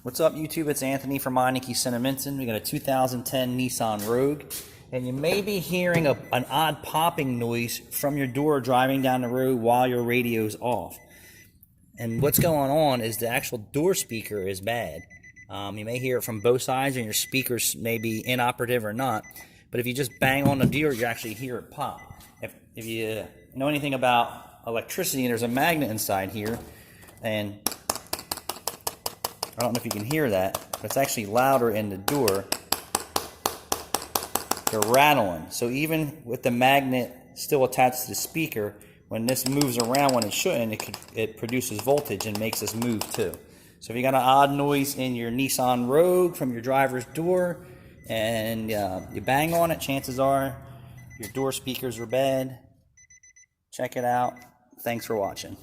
What's up, YouTube? It's Anthony from Meineke, Cinnaminson. We got a 2010 Nissan Rogue, and you may be hearing an odd popping noise from your door driving down the road while your radio's off. And what's going on is the actual door speaker is bad. You may hear it from both sides, and your speakers may be inoperative or not. But if you just bang on the door, you actually hear it pop. If you know anything about electricity, there's a magnet inside here, and I don't know if you can hear that, but it's actually louder in the door. They're rattling. So even with the magnet still attached to the speaker, when this moves around when it shouldn't, it produces voltage and makes this move too. So if you got an odd noise in your Nissan Rogue from your driver's door and you bang on it, chances are your door speakers are bad. Check it out. Thanks for watching.